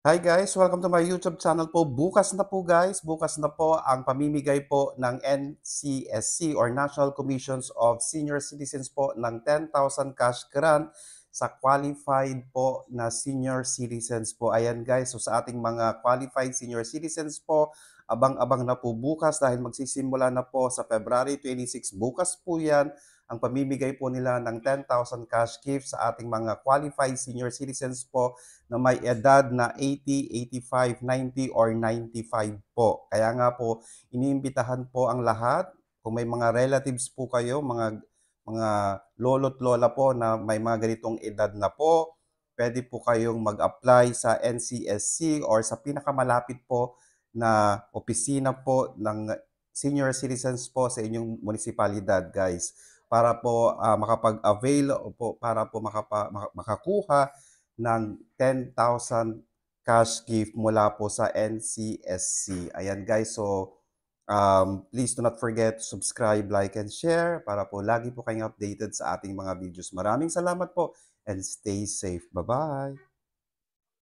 Hi guys! Welcome to my YouTube channel po. Bukas na po guys, bukas na po ang pamimigay po ng NCSC or National Commissions of Senior Citizens po ng 10,000 cash grant sa qualified po na senior citizens po. Ayan guys, so sa ating mga qualified senior citizens po, abang-abang na po bukas dahil magsisimula na po sa February 26. Bukas po yan ang pamimigay po nila ng 10,000 cash gift sa ating mga qualified senior citizens po na may edad na 80, 85, 90 or 95 po. Kaya nga po, iniimbitahan po ang lahat, kung may mga relatives po kayo, mga lolo't lola po na may mga ganitong edad na po, pwede po kayong mag-apply sa NCSC or sa pinakamalapit po na opisina po ng senior citizens po sa inyong munisipalidad, guys, para po makapag-avail o po para po makakuha ng 10,000 cash gift mula po sa NCSC. Ayan guys, so please do not forget to subscribe, like, and share para po lagi po kayong updated sa ating mga videos. Maraming salamat po and stay safe. Bye-bye!